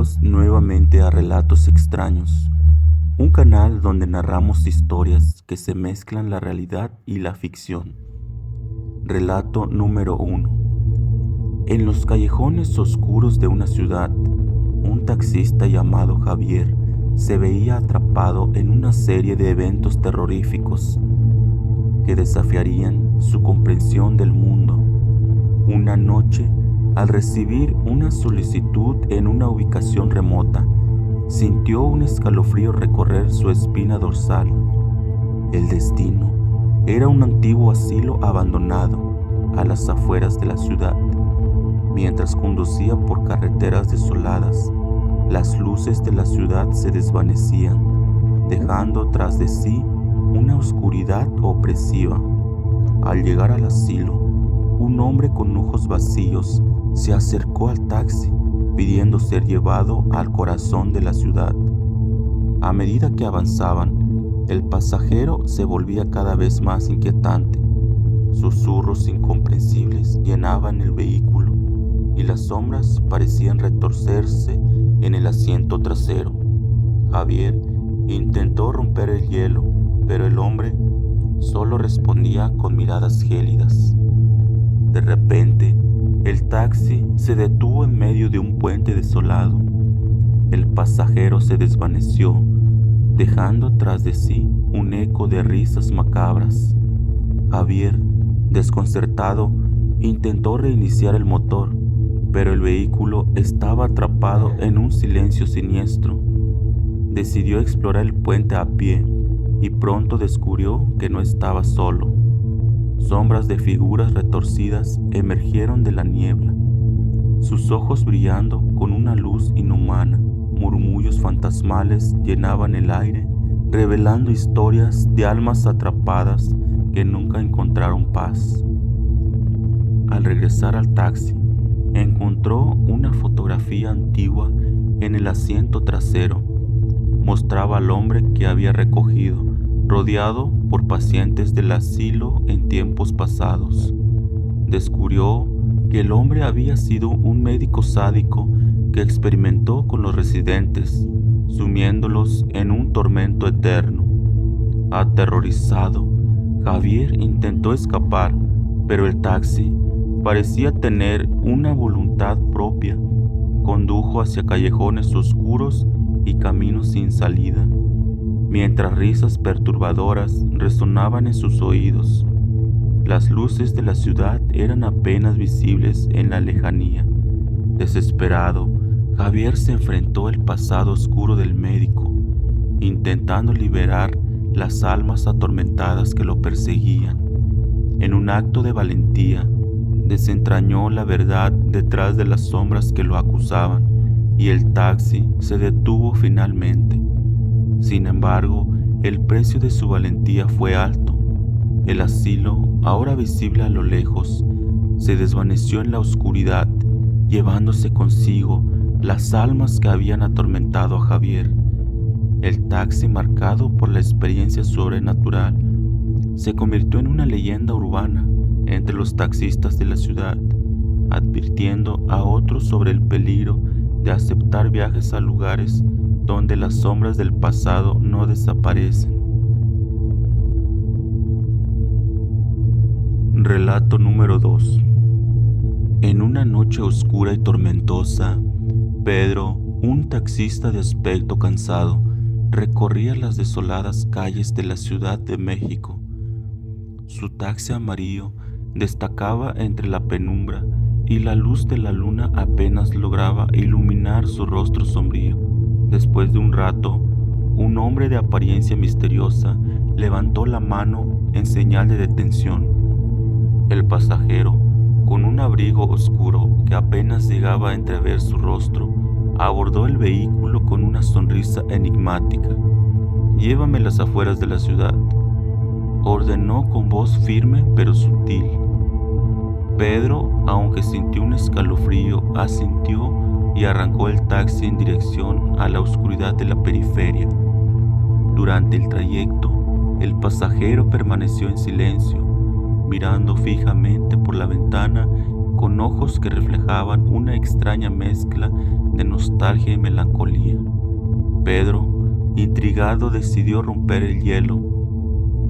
Bienvenidos nuevamente a Relatos Extraños, un canal donde narramos historias que se mezclan la realidad y la ficción. Relato número 1. En los callejones oscuros de una ciudad, un taxista llamado Javier se veía atrapado en una serie de eventos terroríficos que desafiarían su comprensión del mundo. Una noche, al recibir una solicitud en una ubicación remota, sintió un escalofrío recorrer su espina dorsal. El destino era un antiguo asilo abandonado a las afueras de la ciudad. Mientras conducía por carreteras desoladas, las luces de la ciudad se desvanecían, dejando tras de sí una oscuridad opresiva. Al llegar al asilo, un hombre con ojos vacíos se acercó al taxi pidiendo ser llevado al corazón de la ciudad. A medida que avanzaban, el pasajero se volvía cada vez más inquietante. Susurros incomprensibles llenaban el vehículo y las sombras parecían retorcerse en el asiento trasero. Javier intentó romper el hielo, pero el hombre solo respondía con miradas gélidas. De repente, el taxi se detuvo en medio de un puente desolado. El pasajero se desvaneció, dejando tras de sí un eco de risas macabras. Javier, desconcertado, intentó reiniciar el motor, pero el vehículo estaba atrapado en un silencio siniestro. Decidió explorar el puente a pie y pronto descubrió que no estaba solo. Sombras de figuras retorcidas emergieron de la niebla, sus ojos brillando con una luz inhumana. Murmullos fantasmales llenaban el aire, revelando historias de almas atrapadas que nunca encontraron paz. Al regresar al taxi, encontró una fotografía antigua en el asiento trasero. Mostraba al hombre que había recogido, rodeado por pacientes del asilo en tiempos pasados. Descubrió que el hombre había sido un médico sádico que experimentó con los residentes, sumiéndolos en un tormento eterno. Aterrorizado, Javier intentó escapar, pero el taxi parecía tener una voluntad propia. Condujo hacia callejones oscuros y caminos sin salida, mientras risas perturbadoras resonaban en sus oídos. Las luces de la ciudad eran apenas visibles en la lejanía. Desesperado, Javier se enfrentó al pasado oscuro del médico, intentando liberar las almas atormentadas que lo perseguían. En un acto de valentía, desentrañó la verdad detrás de las sombras que lo acusaban, y el taxi se detuvo finalmente. Sin embargo, el precio de su valentía fue alto. El asilo, ahora visible a lo lejos, se desvaneció en la oscuridad, llevándose consigo las almas que habían atormentado a Javier. El taxi, marcado por la experiencia sobrenatural, se convirtió en una leyenda urbana entre los taxistas de la ciudad, advirtiendo a otros sobre el peligro de aceptar viajes a lugares donde las sombras del pasado no desaparecen. Relato número 2. En una noche oscura y tormentosa, Pedro, un taxista de aspecto cansado, recorría las desoladas calles de la Ciudad de México. Su taxi amarillo destacaba entre la penumbra y la luz de la luna apenas lograba iluminar su rostro sombrío. Después de un rato, un hombre de apariencia misteriosa levantó la mano en señal de detención. El pasajero, con un abrigo oscuro que apenas llegaba a entrever su rostro, abordó el vehículo con una sonrisa enigmática. «Llévame a las afueras de la ciudad», ordenó con voz firme pero sutil. Pedro, aunque sintió un escalofrío, asintió y arrancó el taxi en dirección a la oscuridad de la periferia. Durante el trayecto, el pasajero permaneció en silencio, mirando fijamente por la ventana con ojos que reflejaban una extraña mezcla de nostalgia y melancolía. Pedro, intrigado, decidió romper el hielo.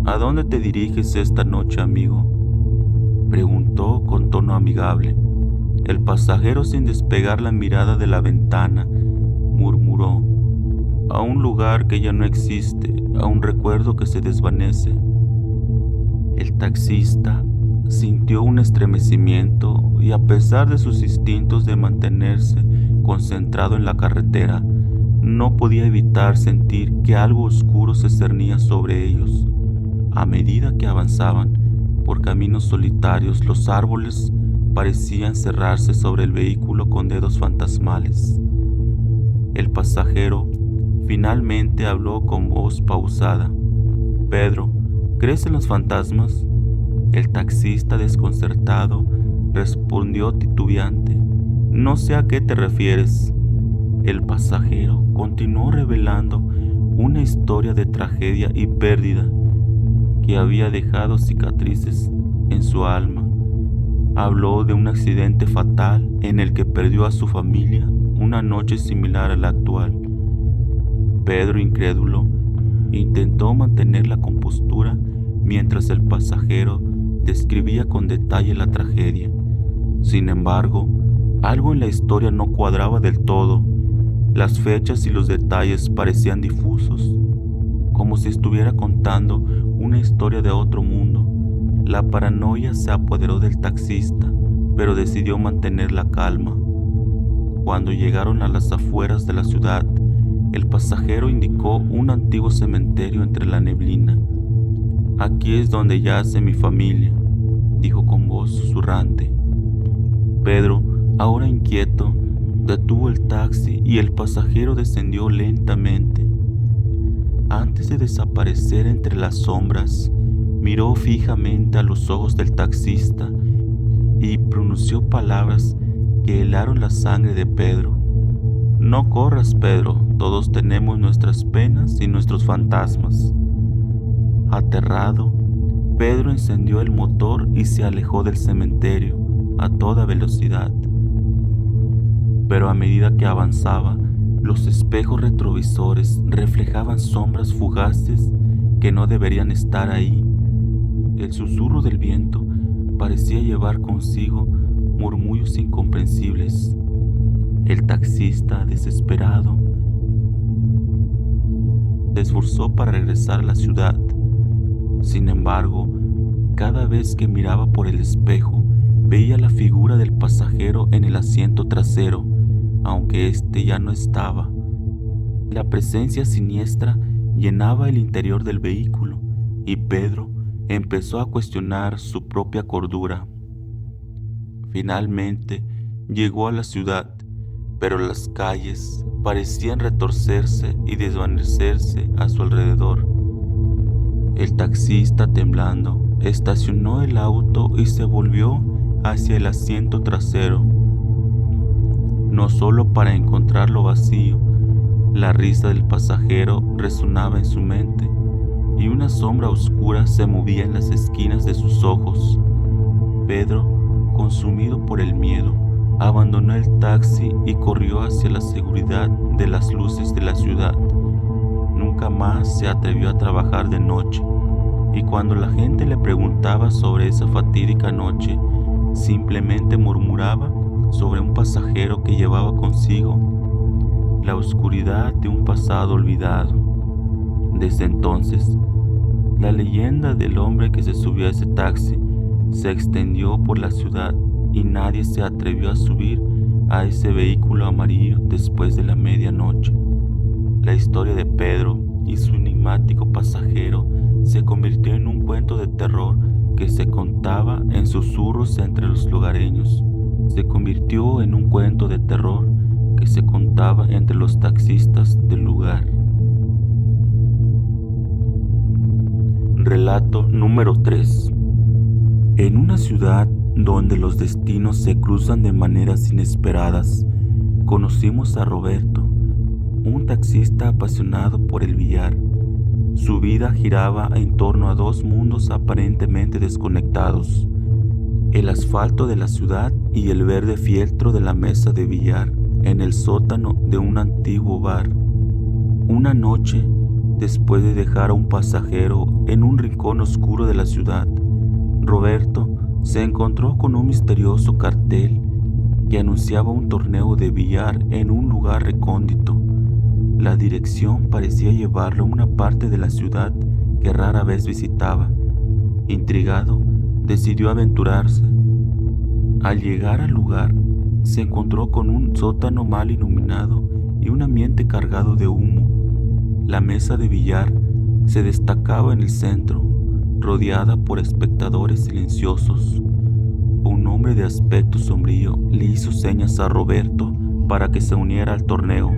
¿A dónde te diriges esta noche, amigo?, preguntó con tono amigable. El pasajero, sin despegar la mirada de la ventana, murmuró: a un lugar que ya no existe, a un recuerdo que se desvanece. El taxista sintió un estremecimiento y, a pesar de sus instintos de mantenerse concentrado en la carretera, no podía evitar sentir que algo oscuro se cernía sobre ellos. A medida que avanzaban por caminos solitarios, los árboles parecían cerrarse sobre el vehículo con dedos fantasmales. El pasajero finalmente habló con voz pausada: Pedro, ¿crees en los fantasmas? El taxista, desconcertado, respondió titubeante: no sé a qué te refieres. El pasajero continuó revelando una historia de tragedia y pérdida que había dejado cicatrices en su alma. Habló de un accidente fatal en el que perdió a su familia una noche similar a la actual. Pedro, incrédulo, intentó mantener la compostura mientras el pasajero describía con detalle la tragedia. Sin embargo, algo en la historia no cuadraba del todo. Las fechas y los detalles parecían difusos, como si estuviera contando una historia de otro mundo. La paranoia se apoderó del taxista, pero decidió mantener la calma. Cuando llegaron a las afueras de la ciudad, el pasajero indicó un antiguo cementerio entre la neblina. Aquí es donde yace mi familia, dijo con voz susurrante. Pedro, ahora inquieto, detuvo el taxi y el pasajero descendió lentamente. Antes de desaparecer entre las sombras, miró fijamente a los ojos del taxista y pronunció palabras que helaron la sangre de Pedro. No corras, Pedro, todos tenemos nuestras penas y nuestros fantasmas. Aterrado, Pedro encendió el motor y se alejó del cementerio a toda velocidad. Pero a medida que avanzaba, los espejos retrovisores reflejaban sombras fugaces que no deberían estar ahí. El susurro del viento parecía llevar consigo murmullos incomprensibles. El taxista, desesperado, se esforzó para regresar a la ciudad. Sin embargo, cada vez que miraba por el espejo, veía la figura del pasajero en el asiento trasero, aunque éste ya no estaba. La presencia siniestra llenaba el interior del vehículo y Pedro empezó a cuestionar su propia cordura. Finalmente llegó a la ciudad, pero las calles parecían retorcerse y desvanecerse a su alrededor. El taxista, temblando, estacionó el auto y se volvió hacia el asiento trasero, no solo para encontrarlo vacío. La risa del pasajero resonaba en su mente y una sombra oscura se movía en las esquinas de sus ojos. Pedro, consumido por el miedo, abandonó el taxi y corrió hacia la seguridad de las luces de la ciudad. Nunca más se atrevió a trabajar de noche, y cuando la gente le preguntaba sobre esa fatídica noche, simplemente murmuraba sobre un pasajero que llevaba consigo la oscuridad de un pasado olvidado. Desde entonces, la leyenda del hombre que se subió a ese taxi se extendió por la ciudad y nadie se atrevió a subir a ese vehículo amarillo después de la medianoche. La historia de Pedro y su enigmático pasajero se convirtió en un cuento de terror que se contaba en susurros entre los lugareños. Se convirtió en un cuento de terror que se contaba entre los taxistas del lugar. Relato número 3. En una ciudad donde los destinos se cruzan de maneras inesperadas, conocimos a Roberto, un taxista apasionado por el billar. Su vida giraba en torno a dos mundos aparentemente desconectados: el asfalto de la ciudad y el verde fieltro de la mesa de billar en el sótano de un antiguo bar. Una noche, después de dejar a un pasajero en un rincón oscuro de la ciudad, Roberto se encontró con un misterioso cartel que anunciaba un torneo de billar en un lugar recóndito. La dirección parecía llevarlo a una parte de la ciudad que rara vez visitaba. Intrigado, decidió aventurarse. Al llegar al lugar, se encontró con un sótano mal iluminado y un ambiente cargado de humo. La mesa de billar se destacaba en el centro, rodeada por espectadores silenciosos. Un hombre de aspecto sombrío le hizo señas a Roberto para que se uniera al torneo.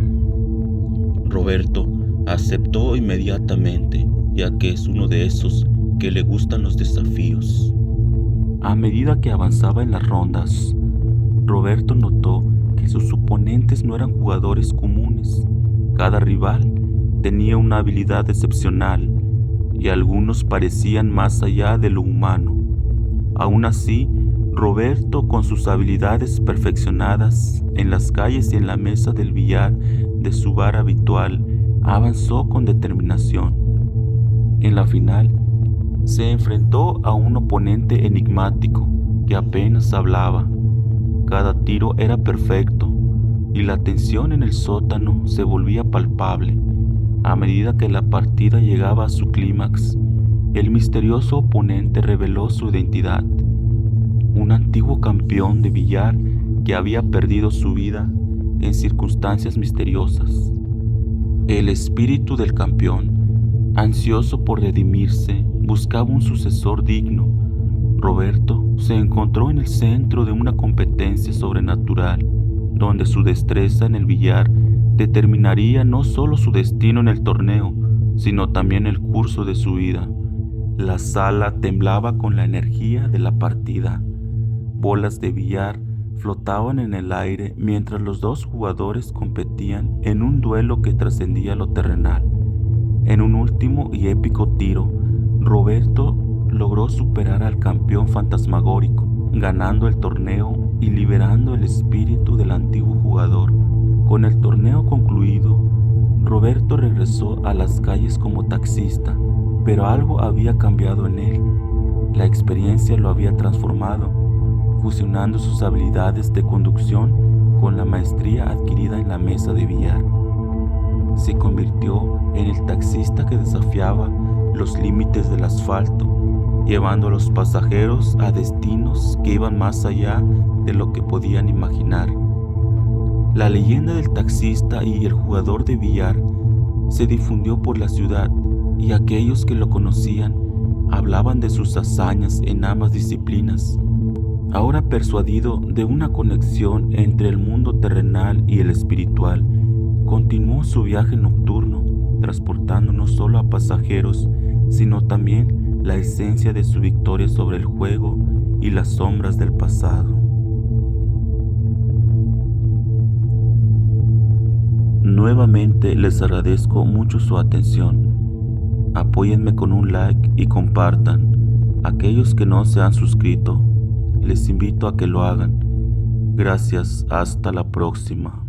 Roberto aceptó inmediatamente, ya que es uno de esos que le gustan los desafíos. A medida que avanzaba en las rondas, Roberto notó que sus oponentes no eran jugadores comunes. Cada rival tenía una habilidad excepcional y algunos parecían más allá de lo humano. Aún así, Roberto, con sus habilidades perfeccionadas en las calles y en la mesa del billar de su bar habitual, avanzó con determinación. En la final, se enfrentó a un oponente enigmático que apenas hablaba. Cada tiro era perfecto y la tensión en el sótano se volvía palpable. A medida que la partida llegaba a su clímax, el misterioso oponente reveló su identidad: un antiguo campeón de billar que había perdido su vida en circunstancias misteriosas. El espíritu del campeón, ansioso por redimirse, buscaba un sucesor digno. Roberto se encontró en el centro de una competencia sobrenatural, donde su destreza en el billar determinaría no solo su destino en el torneo, sino también el curso de su vida. La sala temblaba con la energía de la partida. Bolas de billar flotaban en el aire mientras los dos jugadores competían en un duelo que trascendía lo terrenal. En un último y épico tiro, Roberto logró superar al campeón fantasmagórico, ganando el torneo y liberando el espíritu del antiguo jugador. Con el torneo concluido, Roberto regresó a las calles como taxista, pero algo había cambiado en él. La experiencia lo había transformado, fusionando sus habilidades de conducción con la maestría adquirida en la mesa de billar. Se convirtió en el taxista que desafiaba los límites del asfalto, llevando a los pasajeros a destinos que iban más allá de lo que podían imaginar. La leyenda del taxista y el jugador de billar se difundió por la ciudad, y aquellos que lo conocían hablaban de sus hazañas en ambas disciplinas. Ahora persuadido de una conexión entre el mundo terrenal y el espiritual, continuó su viaje nocturno, transportando no solo a pasajeros, sino también la esencia de su victoria sobre el juego y las sombras del pasado. Nuevamente les agradezco mucho su atención. Apóyenme con un like y compartan. Aquellos que no se han suscrito, les invito a que lo hagan. Gracias, hasta la próxima.